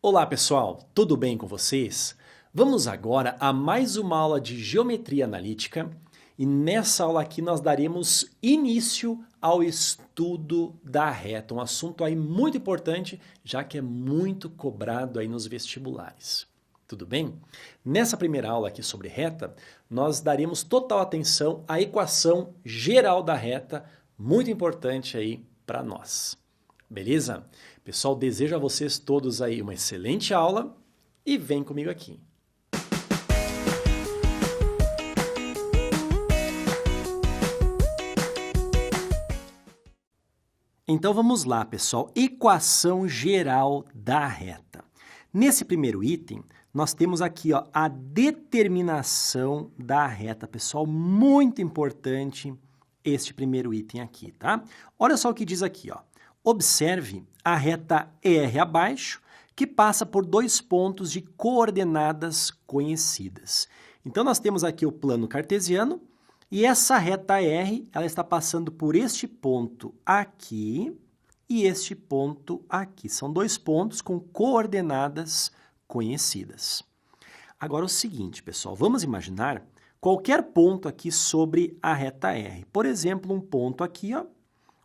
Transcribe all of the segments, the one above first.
Olá pessoal, tudo bem com vocês? Vamos agora a mais uma aula de Geometria Analítica e nessa aula aqui nós daremos início ao estudo da reta, um assunto aí muito importante, já que é muito cobrado aí nos vestibulares. Tudo bem? Nessa primeira aula aqui sobre reta, nós daremos total atenção à equação geral da reta, muito importante aí para nós. Beleza? Pessoal, desejo a vocês todos aí uma excelente aula e vem comigo aqui. Então vamos lá, pessoal. Equação geral da reta. Nesse primeiro item, nós temos aqui ó, a determinação da reta, pessoal. Muito importante este primeiro item aqui, tá? Olha só o que diz aqui, ó. Observe a reta R abaixo, que passa por dois pontos de coordenadas conhecidas. Então, nós temos aqui o plano cartesiano e essa reta R, ela está passando por este ponto aqui e este ponto aqui. São dois pontos com coordenadas conhecidas. Agora, o seguinte, pessoal, vamos imaginar qualquer ponto aqui sobre a reta R. Por exemplo, um ponto aqui, ó.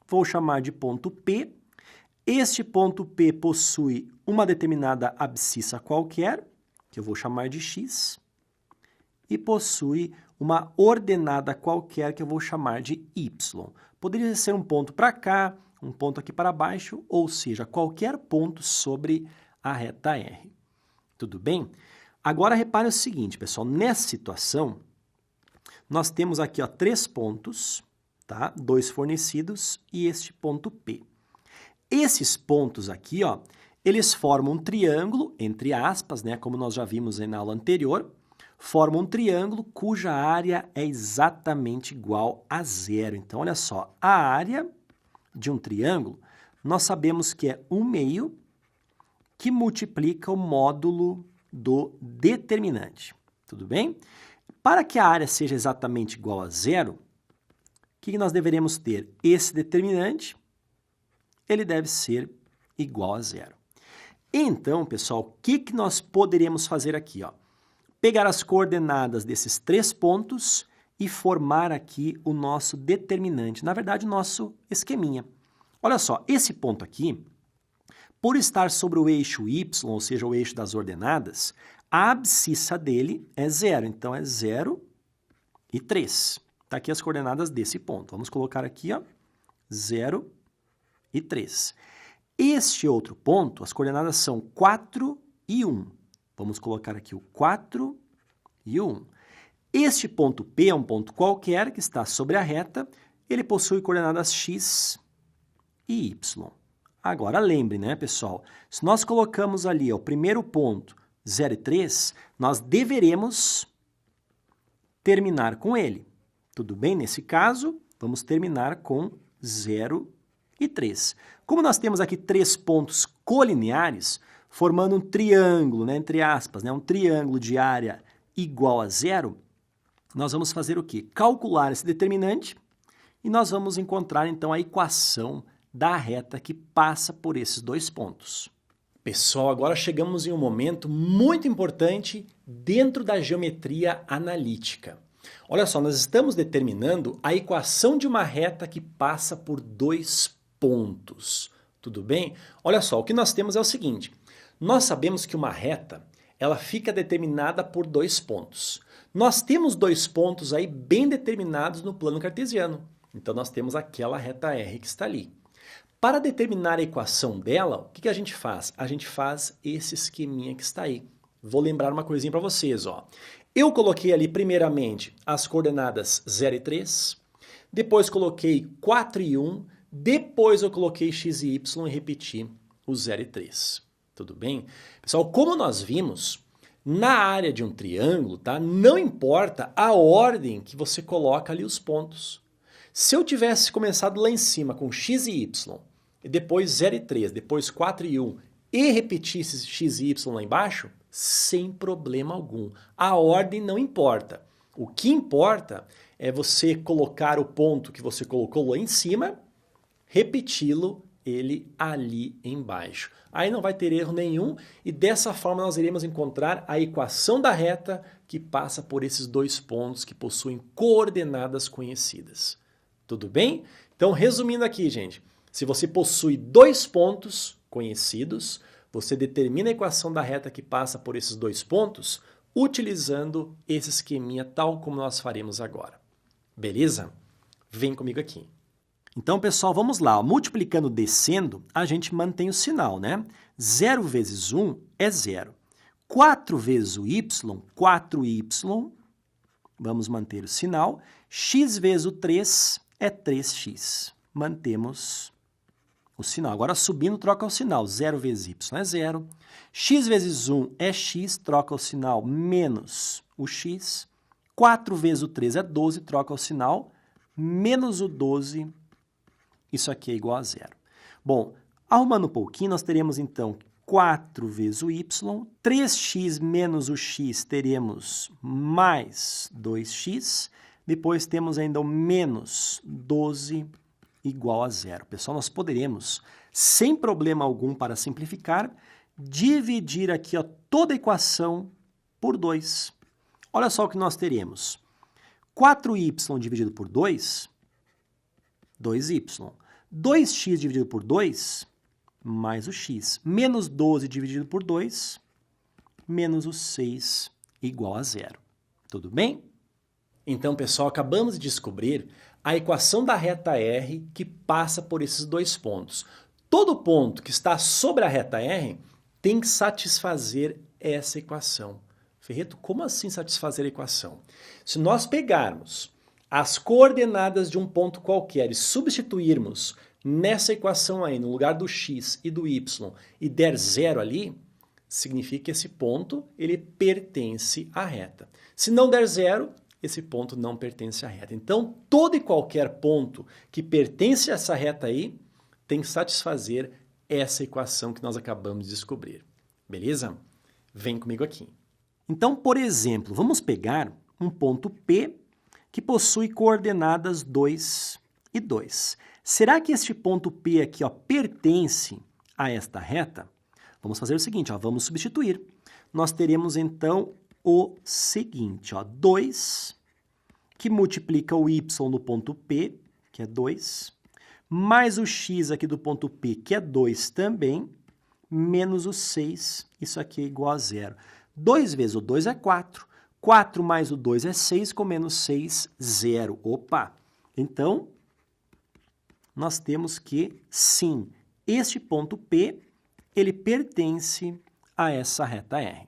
Vou chamar de ponto P. Este ponto P possui uma determinada abscissa qualquer, que eu vou chamar de X, e possui uma ordenada qualquer, que eu vou chamar de Y. Poderia ser um ponto para cá, um ponto aqui para baixo, ou seja, qualquer ponto sobre a reta R. Tudo bem? Agora, repare o seguinte, pessoal, nessa situação, nós temos aqui ó, três pontos, tá? Dois fornecidos e este ponto P. Esses pontos aqui, ó, eles formam um triângulo, entre aspas, né, como nós já vimos na aula anterior, formam um triângulo cuja área é exatamente igual a zero. Então, olha só, a área de um triângulo, nós sabemos que é 1/2 que multiplica o módulo do determinante. Tudo bem? Para que a área seja exatamente igual a zero, o que nós deveremos ter? Esse determinante, ele deve ser igual a zero. Então, pessoal, o que nós poderíamos fazer aqui? Ó? Pegar as coordenadas desses três pontos e formar aqui o nosso determinante, na verdade, o nosso esqueminha. Olha só, esse ponto aqui, por estar sobre o eixo y, ou seja, o eixo das ordenadas, a abscissa dele é zero, então é 0 e 3. Está aqui as coordenadas desse ponto. Vamos colocar aqui, ó, 0 e 3. Este outro ponto, as coordenadas são 4 e 1. Vamos colocar aqui o 4 e o 1. Este ponto P é um ponto qualquer que está sobre a reta. Ele possui coordenadas x e y. Agora, lembre, né, pessoal? Se nós colocamos ali ó, o primeiro ponto, 0 e 3, nós deveremos terminar com ele. Tudo bem? Nesse caso, vamos terminar com 0 e 3. Como nós temos aqui três pontos colineares, formando um triângulo, né, entre aspas, né, um triângulo de área igual a zero, nós vamos fazer o quê? Calcular esse determinante e nós vamos encontrar, então, a equação da reta que passa por esses dois pontos. Pessoal, agora chegamos em um momento muito importante dentro da geometria analítica. Olha só, nós estamos determinando a equação de uma reta que passa por dois pontos. Tudo bem? Olha só, o que nós temos é o seguinte. Nós sabemos que uma reta, ela fica determinada por dois pontos. Nós temos dois pontos aí bem determinados no plano cartesiano. Então, nós temos aquela reta R que está ali. Para determinar a equação dela, o que a gente faz? A gente faz esse esqueminha que está aí. Vou lembrar uma coisinha para vocês, ó. Eu coloquei ali primeiramente as coordenadas 0 e 3, depois coloquei 4 e 1, depois eu coloquei x e y e repeti o 0 e 3. Tudo bem? Pessoal, como nós vimos, na área de um triângulo, tá? Não importa a ordem que você coloca ali os pontos. Se eu tivesse começado lá em cima com x e y, e depois 0 e 3, depois 4 e 1, e repetisse x e y lá embaixo, sem problema algum. A ordem não importa. O que importa é você colocar o ponto que você colocou lá em cima, repeti-lo ele ali embaixo. Aí não vai ter erro nenhum e dessa forma nós iremos encontrar a equação da reta que passa por esses dois pontos que possuem coordenadas conhecidas. Tudo bem? Então, resumindo aqui, gente, se você possui dois pontos conhecidos, você determina a equação da reta que passa por esses dois pontos utilizando esse esqueminha tal como nós faremos agora. Beleza? Vem comigo aqui. Então, pessoal, vamos lá. Multiplicando descendo, a gente mantém o sinal, né? 0 vezes 1 é 0. 4 vezes o y, 4y, vamos manter o sinal. X vezes o 3 é 3x. Mantemos o sinal. Agora, subindo, troca o sinal. 0 vezes y é 0. X vezes 1 é x, troca o sinal, menos o x. 4 vezes o 3 é 12, troca o sinal, menos o 12, isso aqui é igual a 0. Bom, arrumando um pouquinho, nós teremos então 4 vezes o y, 3x menos o x teremos mais 2x, depois temos ainda o menos 12 igual a 0. Pessoal, nós poderemos, sem problema algum para simplificar, dividir aqui ó, toda a equação por 2. Olha só o que nós teremos. 4y dividido por 2, 2y. 2x dividido por 2, mais o x. Menos 12 dividido por 2, menos o 6 igual a 0. Tudo bem? Então, pessoal, acabamos de descobrir a equação da reta R que passa por esses dois pontos. Todo ponto que está sobre a reta R tem que satisfazer essa equação. Ferreto, como assim satisfazer a equação? Se nós pegarmos as coordenadas de um ponto qualquer e substituirmos nessa equação aí, no lugar do x e do y, e der 0 ali, significa que esse ponto ele pertence à reta. Se não der 0, esse ponto não pertence à reta. Então, todo e qualquer ponto que pertence a essa reta aí tem que satisfazer essa equação que nós acabamos de descobrir. Beleza? Vem comigo aqui. Então, por exemplo, vamos pegar um ponto P que possui coordenadas 2 e 2. Será que este ponto P aqui ó, pertence a esta reta? Vamos fazer o seguinte, ó, vamos substituir. Nós teremos então o seguinte, ó, 2, que multiplica o y no ponto P, que é 2, mais o x aqui do ponto P, que é 2 também, menos o 6, isso aqui é igual a 0. 2 vezes o 2 é 4. 4 mais o 2 é 6, com menos 6, 0. Opa! Então, nós temos que, sim, este ponto P, ele pertence a essa reta R.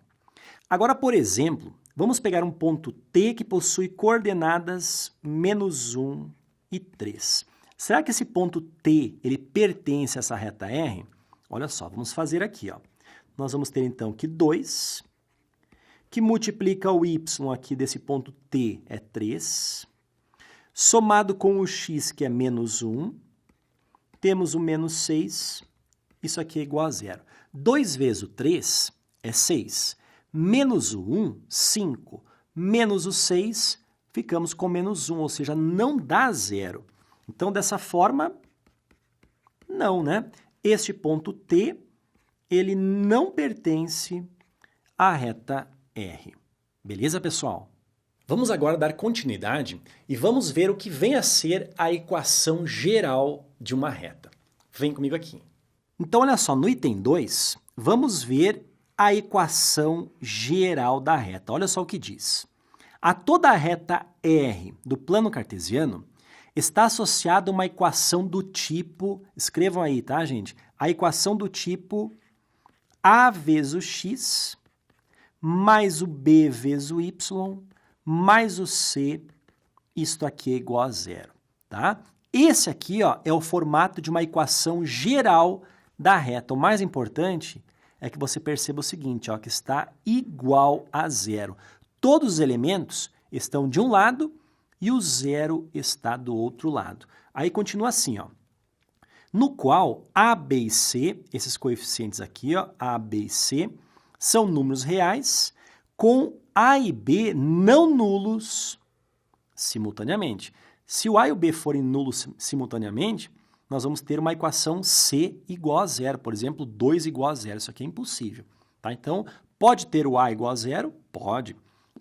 Agora, por exemplo, vamos pegar um ponto T que possui coordenadas menos 1 e 3. Será que esse ponto T, ele pertence a essa reta R? Olha só, vamos fazer aqui, ó. Nós vamos ter então que 2, que multiplica o y aqui desse ponto T é 3, somado com o x que é menos 1, temos o menos 6, isso aqui é igual a 0. 2 vezes o 3 é 6, menos o 1, 5, menos o 6, ficamos com menos 1, ou seja, não dá 0. Então, dessa forma, não, né? Este ponto T, ele não pertence à reta R. Beleza, pessoal? Vamos agora dar continuidade e vamos ver o que vem a ser a equação geral de uma reta. Vem comigo aqui. Então, olha só, no item 2, vamos ver a equação geral da reta. Olha só o que diz. A toda a reta R do plano cartesiano está associada uma equação do tipo, escrevam aí, tá, gente? A equação do tipo A vezes o x mais o b vezes o y mais o c, isto aqui é igual a 0, tá? Esse aqui, ó, é o formato de uma equação geral da reta. O mais importante é que você perceba o seguinte, ó, que está igual a 0. Todos os elementos estão de um lado e o 0 está do outro lado. Aí continua assim, ó, no qual A, B e C, esses coeficientes aqui, ó, A, B e C, são números reais com A e B não nulos simultaneamente. Se o A e o B forem nulos simultaneamente, nós vamos ter uma equação C igual a zero. Por exemplo, 2 igual a zero. Isso aqui é impossível. Tá? Então, pode ter o A igual a zero? Pode.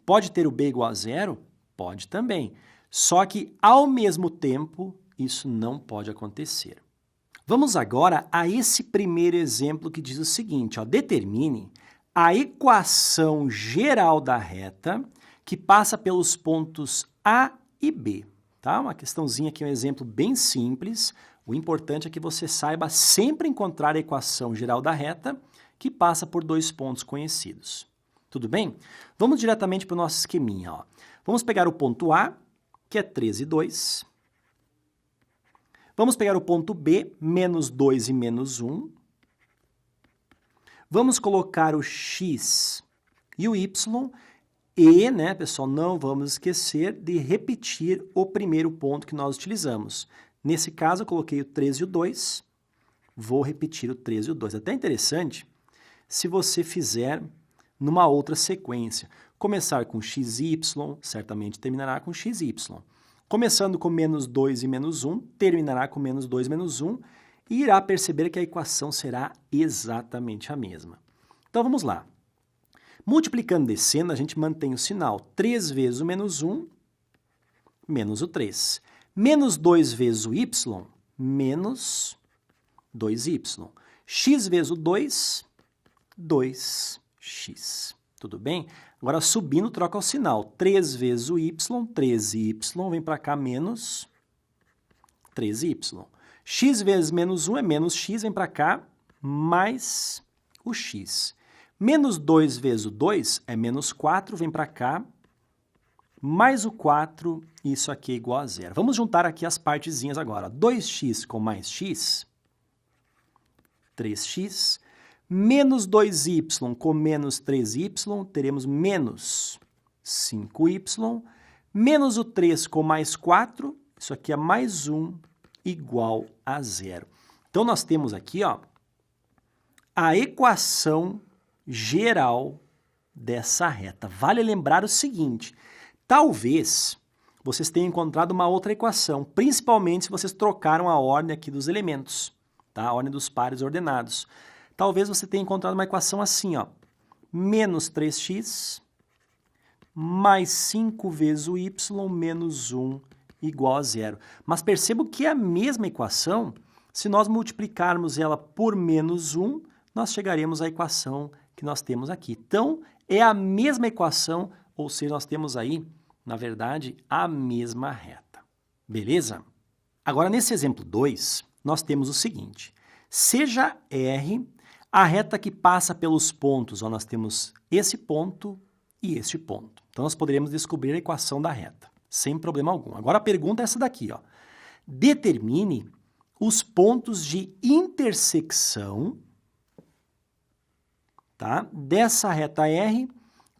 Pode ter o B igual a zero? Pode também. Só que, ao mesmo tempo, isso não pode acontecer. Vamos agora a esse primeiro exemplo que diz o seguinte, ó, determine a equação geral da reta que passa pelos pontos A e B. Tá? Uma questãozinha aqui, um exemplo bem simples. O importante é que você saiba sempre encontrar a equação geral da reta que passa por dois pontos conhecidos. Tudo bem? Vamos diretamente para o nosso esqueminha. Ó. Vamos pegar o ponto A, que é 13, 2. Vamos pegar o ponto B, menos 2 e menos 1. Vamos colocar o x e o y e, né, pessoal, não vamos esquecer de repetir o primeiro ponto que nós utilizamos. Nesse caso, eu coloquei o 13 e o 2. Vou repetir o 13 e o 2. Até interessante se você fizer numa outra sequência. Começar com xy, certamente terminará com xy. Começando com menos 2 e menos 1, terminará com menos 2 e menos 1, e irá perceber que a equação será exatamente a mesma. Então, vamos lá. Multiplicando e descendo, a gente mantém o sinal 3 vezes o menos 1, menos o 3. Menos 2 vezes o y, menos 2y. X vezes o 2, 2x. Tudo bem? Agora, subindo, troca o sinal. 3 vezes o y, 13y, vem para cá, menos 13y. X vezes menos 1 é menos x, vem para cá, mais o x. Menos 2 vezes o 2 é menos 4, vem para cá, mais o 4, isso aqui é igual a zero. Vamos juntar aqui as partezinhas agora. 2x com mais x, 3x. Menos 2y com menos 3y, teremos menos 5y. Menos o 3 com mais 4, isso aqui é mais 1, igual a zero. Então, nós temos aqui, ó, a equação geral dessa reta. Vale lembrar o seguinte, talvez vocês tenham encontrado uma outra equação, principalmente se vocês trocaram a ordem aqui dos elementos, tá? A ordem dos pares ordenados. Talvez você tenha encontrado uma equação assim, ó, menos 3x mais 5 vezes o y menos 1 igual a zero. Mas percebo que é a mesma equação, se nós multiplicarmos ela por menos 1, nós chegaremos à equação que nós temos aqui. Então, é a mesma equação, ou seja, nós temos aí, na verdade, a mesma reta. Beleza? Agora, nesse exemplo 2, nós temos o seguinte, seja R a reta que passa pelos pontos, ó, nós temos esse ponto e este ponto. Então, nós poderemos descobrir a equação da reta, sem problema algum. Agora, a pergunta é essa daqui, ó. Determine os pontos de intersecção, tá, dessa reta R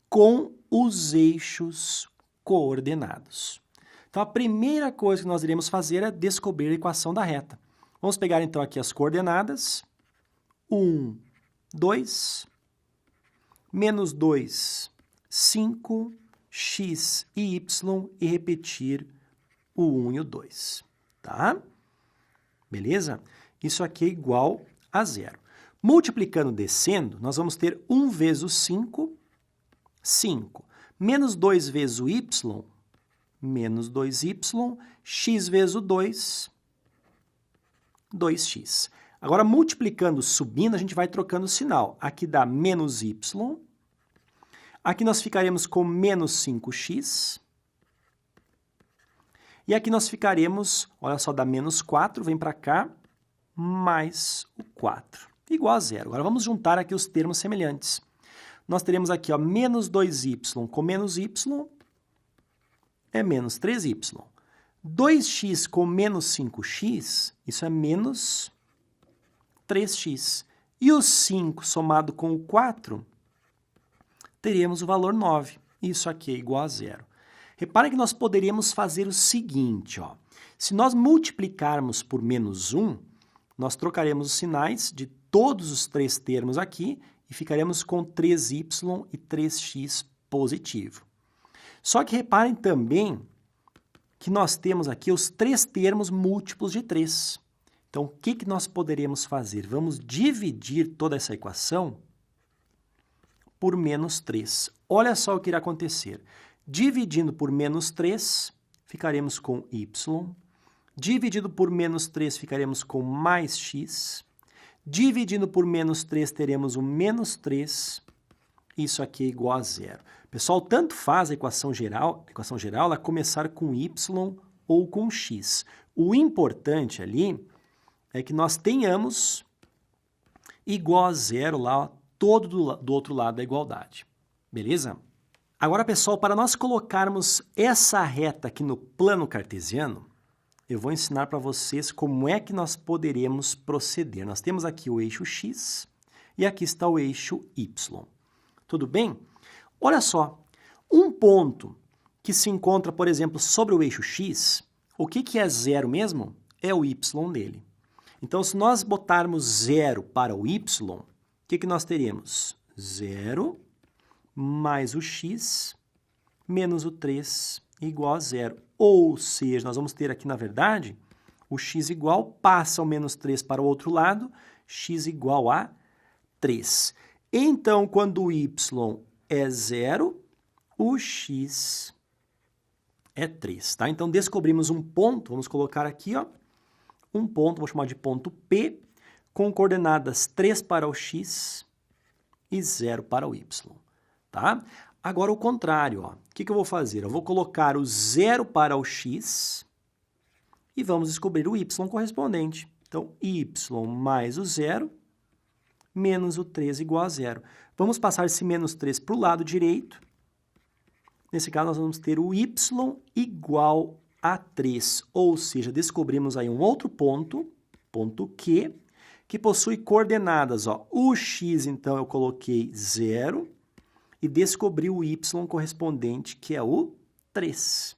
com os eixos coordenados. Então, a primeira coisa que nós iremos fazer é descobrir a equação da reta. Vamos pegar, então, aqui as coordenadas. 1, 2, menos 2, 5, x e y, e repetir o 1 e o 2, tá? Beleza? Isso aqui é igual a zero. Multiplicando descendo, nós vamos ter 1 vezes o 5, 5. Menos 2 vezes o y, menos 2y. X vezes o 2, 2x. Agora, multiplicando, subindo, a gente vai trocando o sinal. Aqui dá menos y. Aqui nós ficaremos com menos 5x. E aqui nós ficaremos, olha só, dá menos 4, vem para cá, mais o 4, igual a zero. Agora, vamos juntar aqui os termos semelhantes. Nós teremos aqui, ó, menos 2y com menos y é menos 3y. 2x com menos 5x, isso é menos 3x. E o 5 somado com o 4, teríamos o valor 9. Isso aqui é igual a zero. Reparem que nós poderíamos fazer o seguinte, ó. Se nós multiplicarmos por menos 1, nós trocaremos os sinais de todos os três termos aqui e ficaremos com 3y e 3x positivo. Só que reparem também que nós temos aqui os três termos múltiplos de 3. Então, o que nós poderemos fazer? Vamos dividir toda essa equação por menos 3. Olha só o que irá acontecer. Dividindo por menos 3, ficaremos com y. Dividido por menos 3, ficaremos com mais x. Dividindo por menos 3, teremos o menos 3. Isso aqui é igual a zero. Pessoal, tanto faz a equação geral ela começar com y ou com x. O importante ali é que nós tenhamos igual a zero lá, todo do outro lado da igualdade. Beleza? Agora, pessoal, para nós colocarmos essa reta aqui no plano cartesiano, eu vou ensinar para vocês como é que nós poderemos proceder. Nós temos aqui o eixo x e aqui está o eixo y. Tudo bem? Olha só, um ponto que se encontra, por exemplo, sobre o eixo x, o que é zero mesmo? É o y dele. Então, se nós botarmos zero para o y, o que nós teremos? Zero mais o x menos o 3 igual a zero. Ou seja, nós vamos ter aqui, na verdade, o x igual, passa o menos 3 para o outro lado, x igual a 3. Então, quando o y é zero, o x é 3, tá? Então, descobrimos um ponto, vamos colocar aqui, ó, um ponto, vou chamar de ponto P, com coordenadas 3 para o x e 0 para o y, tá? Agora, o contrário, ó. O que eu vou fazer? Eu vou colocar o 0 para o x e vamos descobrir o y correspondente. Então, y mais o 0 menos o 3 igual a zero. Vamos passar esse menos 3 para o lado direito. Nesse caso, nós vamos ter o y igual a 3, ou seja, descobrimos aí um outro ponto, ponto Q, que possui coordenadas, ó. O x, então, eu coloquei 0 e descobri o y correspondente, que é o 3.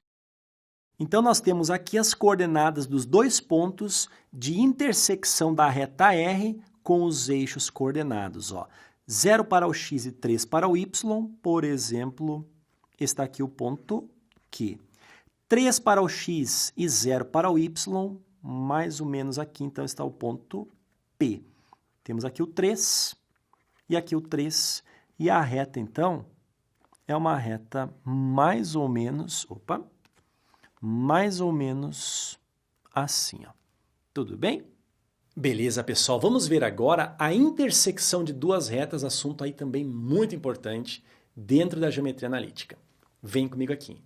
Então, nós temos aqui as coordenadas dos dois pontos de intersecção da reta R com os eixos coordenados, ó. 0 para o x e 3 para o y, por exemplo, está aqui o ponto Q. 3 para o x e 0 para o y, mais ou menos aqui, então, está o ponto P. Temos aqui o 3 e aqui o 3, e a reta, então, é uma reta mais ou menos, mais ou menos assim, ó. Tudo bem? Beleza, pessoal. Vamos ver agora a intersecção de duas retas, assunto aí também muito importante dentro da geometria analítica. Vem comigo aqui.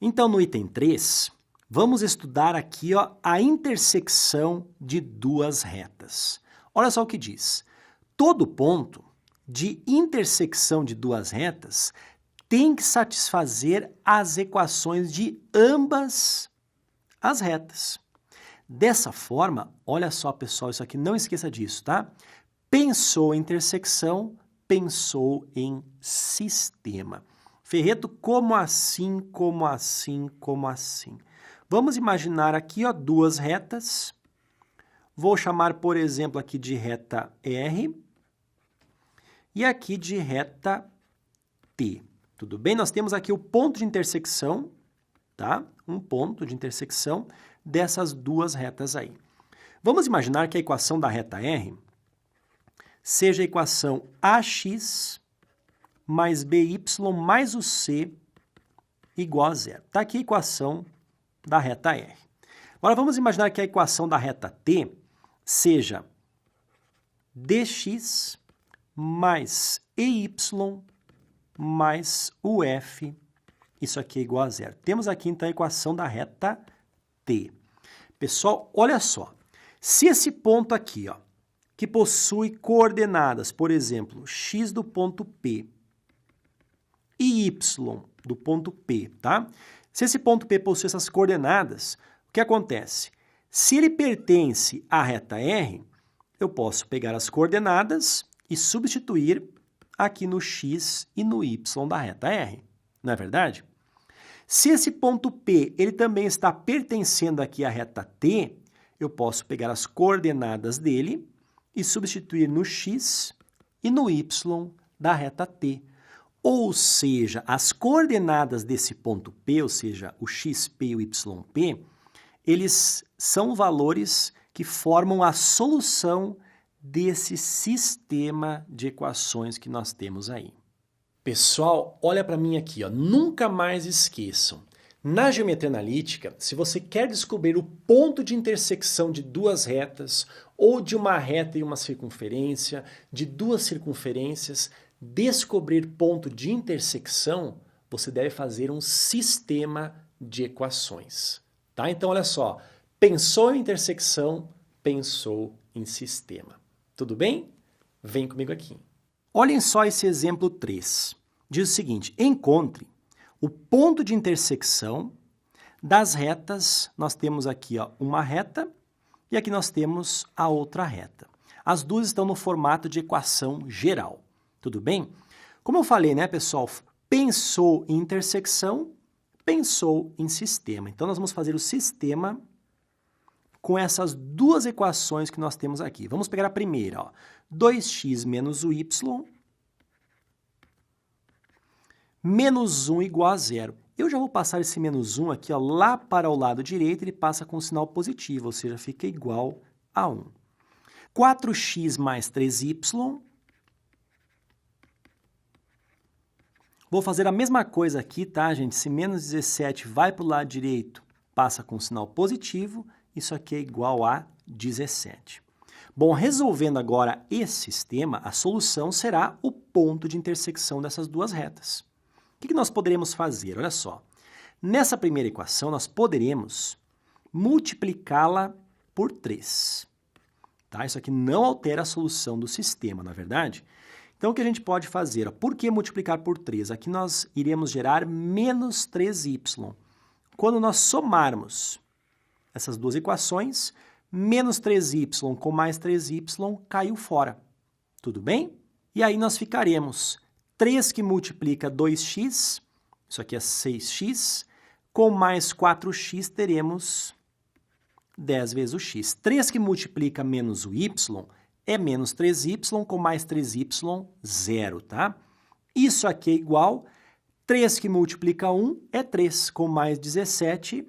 Então, no item 3, vamos estudar aqui, ó, a intersecção de duas retas. Olha só o que diz. Todo ponto de intersecção de duas retas tem que satisfazer as equações de ambas as retas. Dessa forma, olha só, pessoal, isso aqui, não esqueça disso, tá? Pensou em intersecção, pensou em sistema. Ferreto, como assim, como assim, como assim? Vamos imaginar aqui, ó, duas retas. Vou chamar, por exemplo, aqui de reta R e aqui de reta T. Tudo bem? Nós temos aqui o ponto de intersecção, tá? Um ponto de intersecção dessas duas retas aí. Vamos imaginar que a equação da reta R seja a equação AX mais BY mais o C igual a zero. Está aqui a equação da reta R. Agora vamos imaginar que a equação da reta T seja dx mais EY mais o F, isso aqui é igual a zero. Temos aqui, então, a equação da reta T. Pessoal, olha só. Se esse ponto aqui, ó, que possui coordenadas, por exemplo, x do ponto P e y do ponto P, tá? Se esse ponto P possui essas coordenadas, o que acontece? Se ele pertence à reta R, eu posso pegar as coordenadas e substituir aqui no x e no y da reta R, não é verdade? Se esse ponto P ele também está pertencendo aqui à reta T, eu posso pegar as coordenadas dele e substituir no x e no y da reta T. Ou seja, as coordenadas desse ponto P, ou seja, o xp e o yp, eles são valores que formam a solução desse sistema de equações que nós temos aí. Pessoal, olha para mim aqui, ó. Nunca mais esqueçam. Na geometria analítica, se você quer descobrir o ponto de intersecção de duas retas, ou de uma reta e uma circunferência, de duas circunferências, descobrir ponto de intersecção, você deve fazer um sistema de equações. Tá? Então, olha só. Pensou em intersecção, pensou em sistema. Tudo bem? Vem comigo aqui. Olhem só esse exemplo 3. Diz o seguinte, encontre o ponto de intersecção das retas. Nós temos aqui ó, uma reta e aqui nós temos a outra reta. As duas estão no formato de equação geral. Tudo bem? Como eu falei, né, pessoal? Pensou em intersecção, pensou em sistema. Então, nós vamos fazer o sistema com essas duas equações que nós temos aqui. Vamos pegar a primeira, ó. 2x menos o y menos 1 igual a 0. Eu já vou passar esse menos 1 aqui ó, lá para o lado direito, ele passa com sinal positivo, ou seja, fica igual a 1. 4x mais 3y. Vou fazer a mesma coisa aqui, tá, gente? Se menos 17 vai para o lado direito, passa com sinal positivo, isso aqui é igual a 17. Bom, resolvendo agora esse sistema, a solução será o ponto de intersecção dessas duas retas. O que nós poderemos fazer? Olha só. Nessa primeira equação, nós poderemos multiplicá-la por 3. Tá? Isso aqui não altera a solução do sistema, na verdade? Então, o que a gente pode fazer? Ó, por que multiplicar por 3? Aqui nós iremos gerar menos 3y. Quando nós somarmos essas duas equações, menos 3y com mais 3y caiu fora. Tudo bem? E aí nós ficaremos 3 que multiplica 2x, isso aqui é 6x, com mais 4x teremos 10 vezes o x. 3 que multiplica menos o y é menos 3y, com mais 3y, 0, tá? Isso aqui é igual, 3 que multiplica 1 é 3, com mais 17,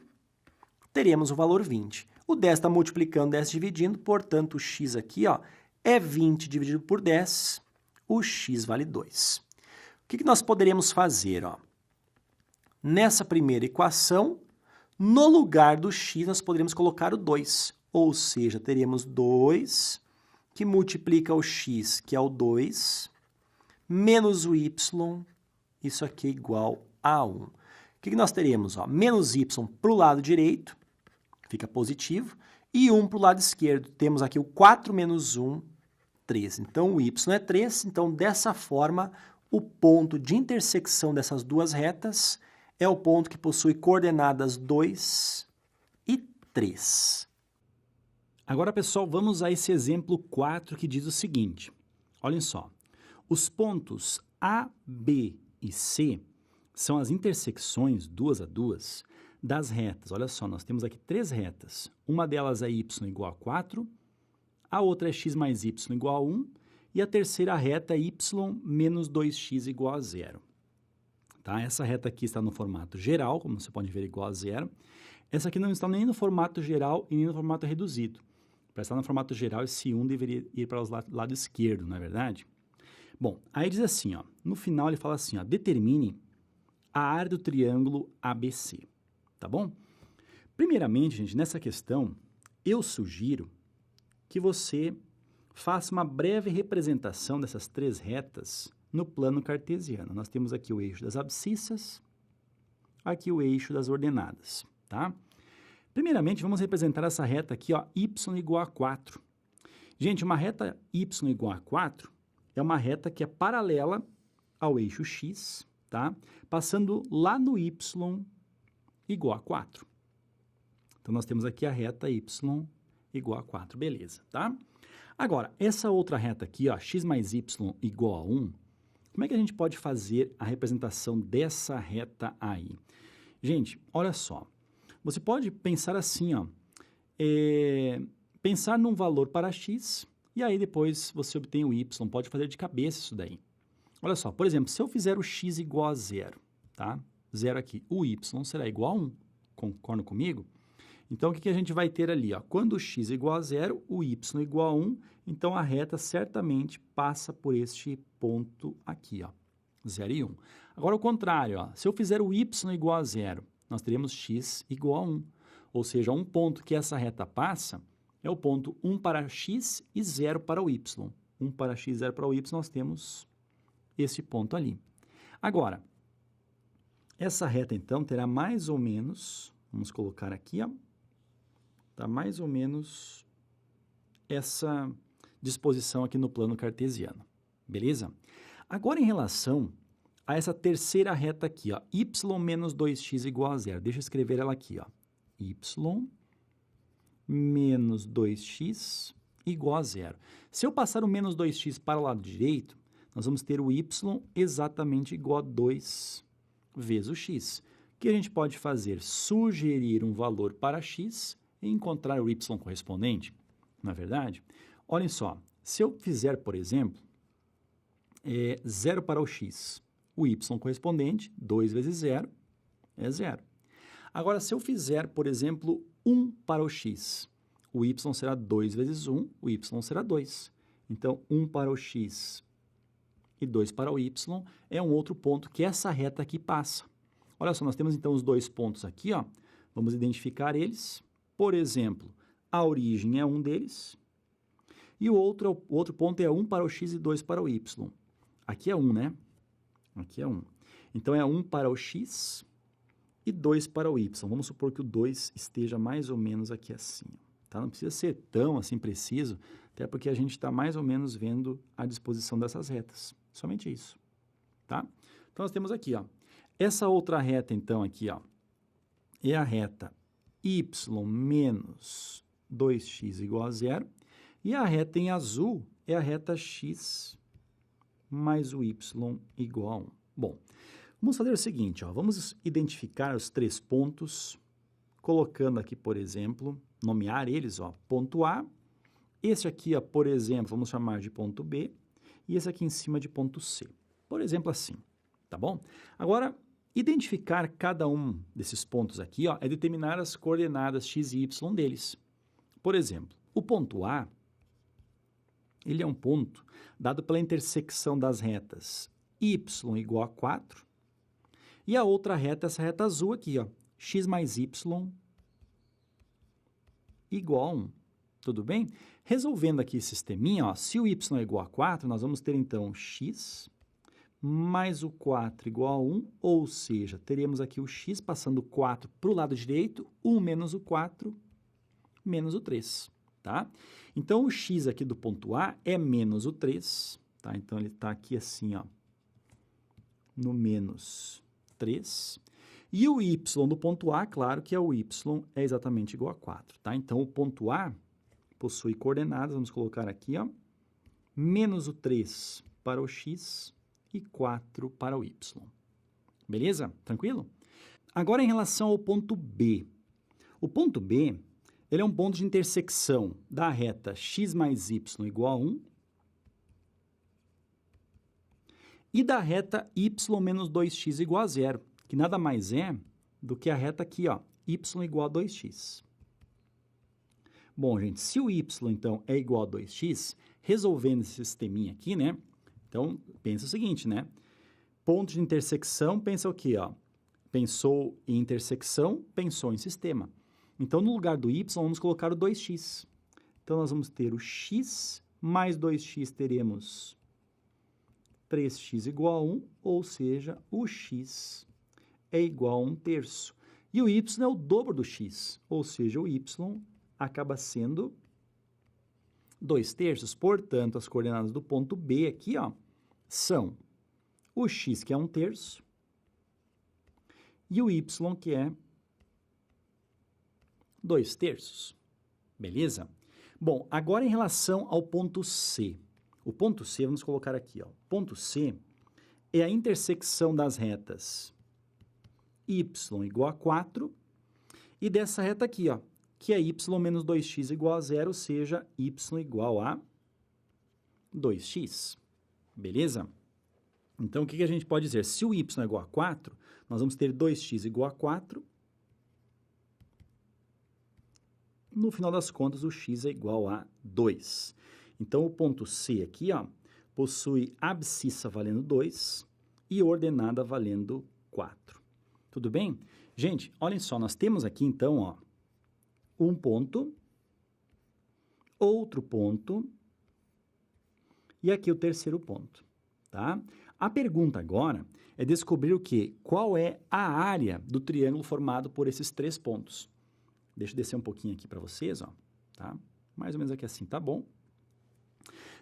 teremos o valor 20. O 10 está multiplicando, 10 dividindo, portanto, o x aqui ó, é 20 dividido por 10, o x vale 2. O que nós poderemos fazer? Ó? Nessa primeira equação, no lugar do x, nós poderemos colocar o 2. Ou seja, teremos 2 que multiplica o x, que é o 2, menos o y, isso aqui é igual a 1. O que nós teremos? Ó? Menos y para o lado direito, fica positivo, e 1 para o lado esquerdo. Temos aqui o 4 menos 1, 3. Então, o y é 3, então, dessa forma, o ponto de intersecção dessas duas retas é o ponto que possui coordenadas 2 e 3. Agora, pessoal, vamos a esse exemplo 4 que diz o seguinte. Olhem só. Os pontos A, B e C são as intersecções, 2 a 2, das retas. Olha só, nós temos aqui 3 retas. Uma delas é y igual a 4, a outra é x mais y igual a 1, e a terceira reta é y menos 2x igual a 0. Tá? Essa reta aqui está no formato geral, como você pode ver, igual a 0. Essa aqui não está nem no formato geral e nem no formato reduzido. Para estar no formato geral, esse 1 deveria ir para o lado esquerdo, não é verdade? Bom, aí diz assim, ó, no final ele fala assim, ó, determine a área do triângulo ABC, tá bom? Primeiramente, gente, nessa questão, eu sugiro que você faça uma breve representação dessas 3 retas no plano cartesiano. Nós temos aqui o eixo das abscissas, aqui o eixo das ordenadas, tá? Primeiramente, vamos representar essa reta aqui, ó, y igual a 4. Gente, uma reta y igual a 4 é uma reta que é paralela ao eixo x, tá? Passando lá no y igual a 4. Então, nós temos aqui a reta y igual a 4, beleza, tá? Agora, essa outra reta aqui, ó, x mais y igual a 1, como é que a gente pode fazer a representação dessa reta aí? Gente, olha só, você pode pensar assim, ó, pensar num valor para x, e aí depois você obtém o y, pode fazer de cabeça isso daí. Olha só, por exemplo, se eu fizer o x igual a 0, tá? 0 aqui, o y será igual a 1, concordam comigo? Então, o que a gente vai ter ali? Ó? Quando o x é igual a 0, o y igual a 1, então a reta certamente passa por este ponto aqui, ó, 0 e 1. Agora, o contrário, ó, se eu fizer o y igual a 0, nós teremos x igual a 1. Ou seja, um ponto que essa reta passa é o ponto 1 para x e 0 para o y. 1 para x, 0 para o y, nós temos esse ponto ali. Agora, essa reta, então, terá mais ou menos, vamos colocar aqui, ó, tá mais ou menos essa disposição aqui no plano cartesiano, beleza? Agora, em relação a essa terceira reta aqui, ó, y menos 2x igual a 0. Deixa eu escrever ela aqui, ó, y menos 2x igual a 0. Se eu passar o menos 2x para o lado direito, nós vamos ter o y exatamente igual a 2 vezes o x. O que a gente pode fazer? Sugerir um valor para x e encontrar o y correspondente, não é verdade? Olhem só, se eu fizer, por exemplo, 0 para o x, o y correspondente, 2 vezes 0, é 0. Agora, se eu fizer, por exemplo, 1 para o x, o y será 2 vezes 1, o y será 2. Então, 1 para o x e 2 para o y é um outro ponto que essa reta aqui passa. Olha só, nós temos então os dois pontos aqui, ó. Vamos identificar eles. Por exemplo, a origem é um deles e o outro ponto é 1 para o x e 2 para o y. Aqui é 1, né? Aqui é 1. Então, é 1 para o x e 2 para o y. Vamos supor que o 2 esteja mais ou menos aqui assim, tá? Não precisa ser tão assim preciso, até porque a gente está mais ou menos vendo a disposição dessas retas. Somente isso, tá? Então, nós temos aqui, ó, essa outra reta, então, aqui, ó, é a reta y menos 2x igual a 0, e a reta em azul é a reta x mais o y igual a 1. Bom, vamos fazer o seguinte, ó, vamos identificar os três pontos, colocando aqui, por exemplo, nomear eles, ó, ponto A, esse aqui, ó, por exemplo, vamos chamar de ponto B, e esse aqui em cima de ponto C. Por exemplo, assim, tá bom? Agora, identificar cada um desses pontos aqui, ó, é determinar as coordenadas x e y deles. Por exemplo, o ponto A, ele é um ponto dado pela intersecção das retas y igual a 4, e a outra reta, essa reta azul aqui, ó, x mais y igual a 1. Tudo bem? Resolvendo aqui esse sisteminha, ó, se o y é igual a 4, nós vamos ter então x mais o 4 igual a 1, ou seja, teremos aqui o x passando 4 para o lado direito, 1 menos o 4 menos o 3, tá? Então, o x aqui do ponto A é menos o 3, tá? Então, ele está aqui assim, ó, no menos 3. E o y do ponto A, claro que é o y é exatamente igual a 4, tá? Então, o ponto A possui coordenadas, vamos colocar aqui, ó, menos o 3 para o x e 4 para o y. Beleza? Tranquilo? Agora, em relação ao ponto B. O ponto B, ele é um ponto de intersecção da reta x mais y igual a 1 e da reta y menos 2x igual a 0, que nada mais é do que a reta aqui, ó, y igual a 2x. Bom, gente, se o y, então, é igual a 2x, resolvendo esse sisteminha aqui, né? Então, pensa o seguinte, né? Ponto de intersecção, pensa o quê, ó? Pensou em intersecção, pensou em sistema. Então, no lugar do y, vamos colocar o 2x. Então, nós vamos ter o x mais 2x, teremos 3x igual a 1, ou seja, o x é igual a 1/3. E o y é o dobro do x, ou seja, o y acaba sendo 2/3. Portanto, as coordenadas do ponto B aqui, ó, são o x, que é 1/3, e o y, que é 2/3. Beleza? Bom, agora em relação ao ponto C. O ponto C, vamos colocar aqui, ó. O ponto C é a intersecção das retas y igual a 4 e dessa reta aqui, ó, que é y menos 2x igual a 0, ou seja, y igual a 2x. Beleza? Então, o que a gente pode dizer? Se o y é igual a 4, nós vamos ter 2x igual a 4 No final das contas, o x é igual a 2. Então, o ponto C aqui, ó, possui abscissa valendo 2 e ordenada valendo 4. Tudo bem? Gente, olhem só, nós temos aqui, então, ó, um ponto, outro ponto e aqui o terceiro ponto, tá? A pergunta agora é descobrir o quê? Qual é a área do triângulo formado por esses 3 pontos. Deixa eu descer um pouquinho aqui para vocês, ó, tá? Mais ou menos aqui assim, tá bom?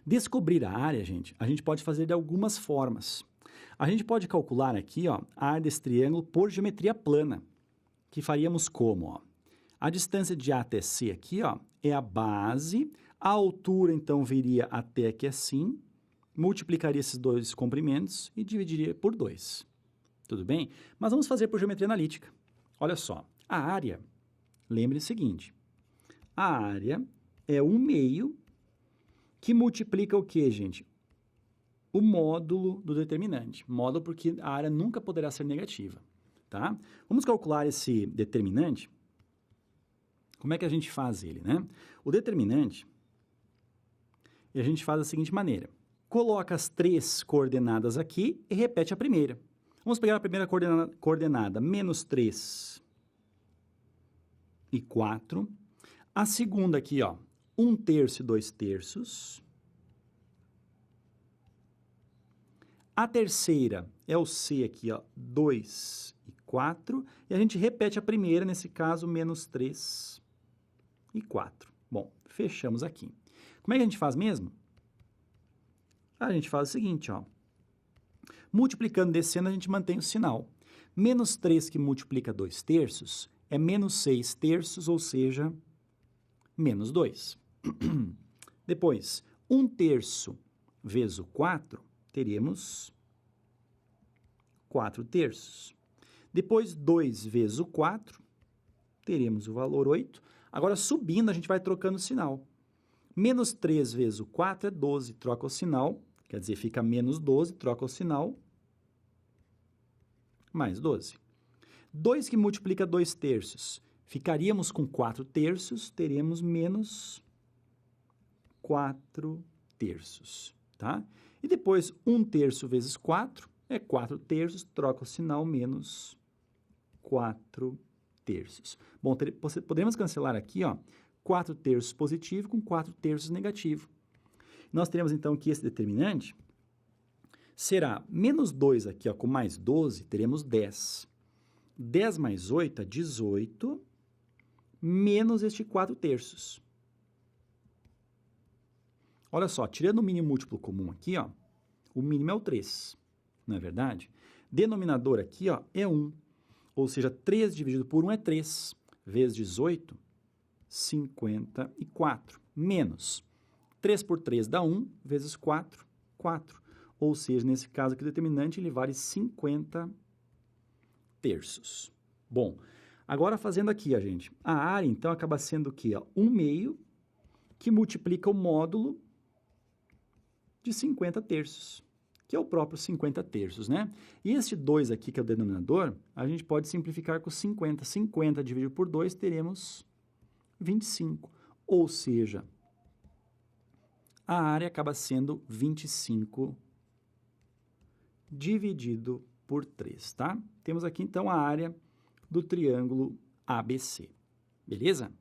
Descobrir a área, gente, a gente pode fazer de algumas formas. A gente pode calcular aqui, ó, a área desse triângulo por geometria plana, que faríamos como, ó? A distância de A até C aqui, ó, é a base, a altura, então, viria até aqui assim, multiplicaria esses dois comprimentos e dividiria por 2. Tudo bem? Mas vamos fazer por geometria analítica. Olha só, a área, lembre o seguinte, a área é 1/2 que multiplica o quê, gente? O módulo do determinante. Módulo porque a área nunca poderá ser negativa, tá? Vamos calcular esse determinante. Como é que a gente faz ele, né? O determinante, a gente faz da seguinte maneira. Coloca as 3 coordenadas aqui e repete a primeira. Vamos pegar a primeira coordenada, menos 3 e 4. A segunda aqui, ó, 1/3 e 2/3. A terceira é o C aqui, ó, 2 e 4. E a gente repete a primeira, nesse caso, menos 3 e 4. Bom, fechamos aqui. Como é que a gente faz mesmo? A gente faz o seguinte, ó. Multiplicando descendo, a gente mantém o sinal. Menos 3 que multiplica 2/3 é menos 6/3, ou seja, menos 2. Depois, 1/3 vezes o 4, teremos 4/3. Depois, 2 vezes o 4, teremos o valor 8. Agora, subindo, a gente vai trocando o sinal. Menos 3 vezes o 4 é 12, troca o sinal, quer dizer, fica menos 12, troca o sinal, mais 12. 2 que multiplica 2/3, ficaríamos com 4/3, teremos menos 4/3, tá? E depois, 1/3 vezes 4 é 4/3, troca o sinal, menos 4/3. Bom, podemos cancelar aqui, ó, 4/3 positivo com 4/3 negativo. Nós teremos, então, que esse determinante será menos 2 aqui, ó, com mais 12, teremos 10. 10 mais 8 é 18, menos este 4/3. Olha só, tirando o mínimo múltiplo comum aqui, ó, o mínimo é o 3, não é verdade? Denominador aqui, ó, é 1, ou seja, 3 dividido por 1 é 3, vezes 18, 54, menos 3 por 3 dá 1, vezes 4, 4. Ou seja, nesse caso aqui, o determinante ele vale 50/3. Bom, agora fazendo aqui, ó, gente, a área, então, acaba sendo o quê? 1/2 que multiplica o módulo de 50/3, que é o próprio 50/3, né? E este 2 aqui, que é o denominador, a gente pode simplificar com 50. 50 dividido por 2, teremos 25. Ou seja, a área acaba sendo 25 dividido por 3, tá? Temos aqui, então, a área do triângulo ABC. Beleza?